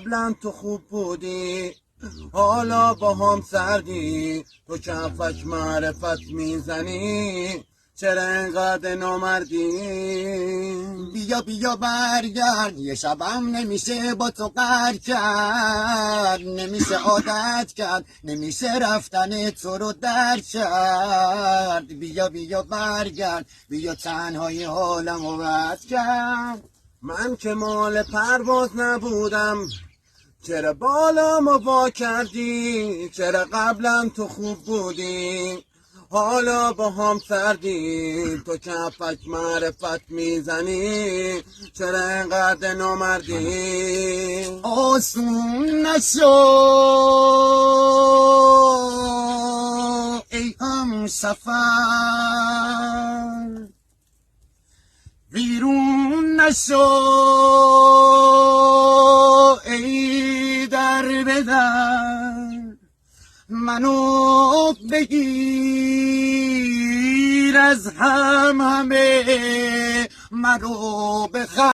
قبلا تو خوب بودی حالا با هم سردی، تو کفک معرفت میزنی چرا انقدر نامردی؟ بیا بیا برگرد، یه شبم نمیشه با تو قهر کرد، نمیشه عادت کرد، نمیشه رفتن تو رو درک کرد. بیا بیا برگرد، بیا تنهایی حالم رو بد کرد. من که مال پرواز نبودم چرا بالامو وا کردی؟ چرا قبلا تو خوب بودی حالا با هم سردی، تو کفک معرفت میزنی چرا انقدر نامردی؟ آسون نشو ای هم سفر، بیرون نشو ای در بدر، منو بگیر از همه منو بخر.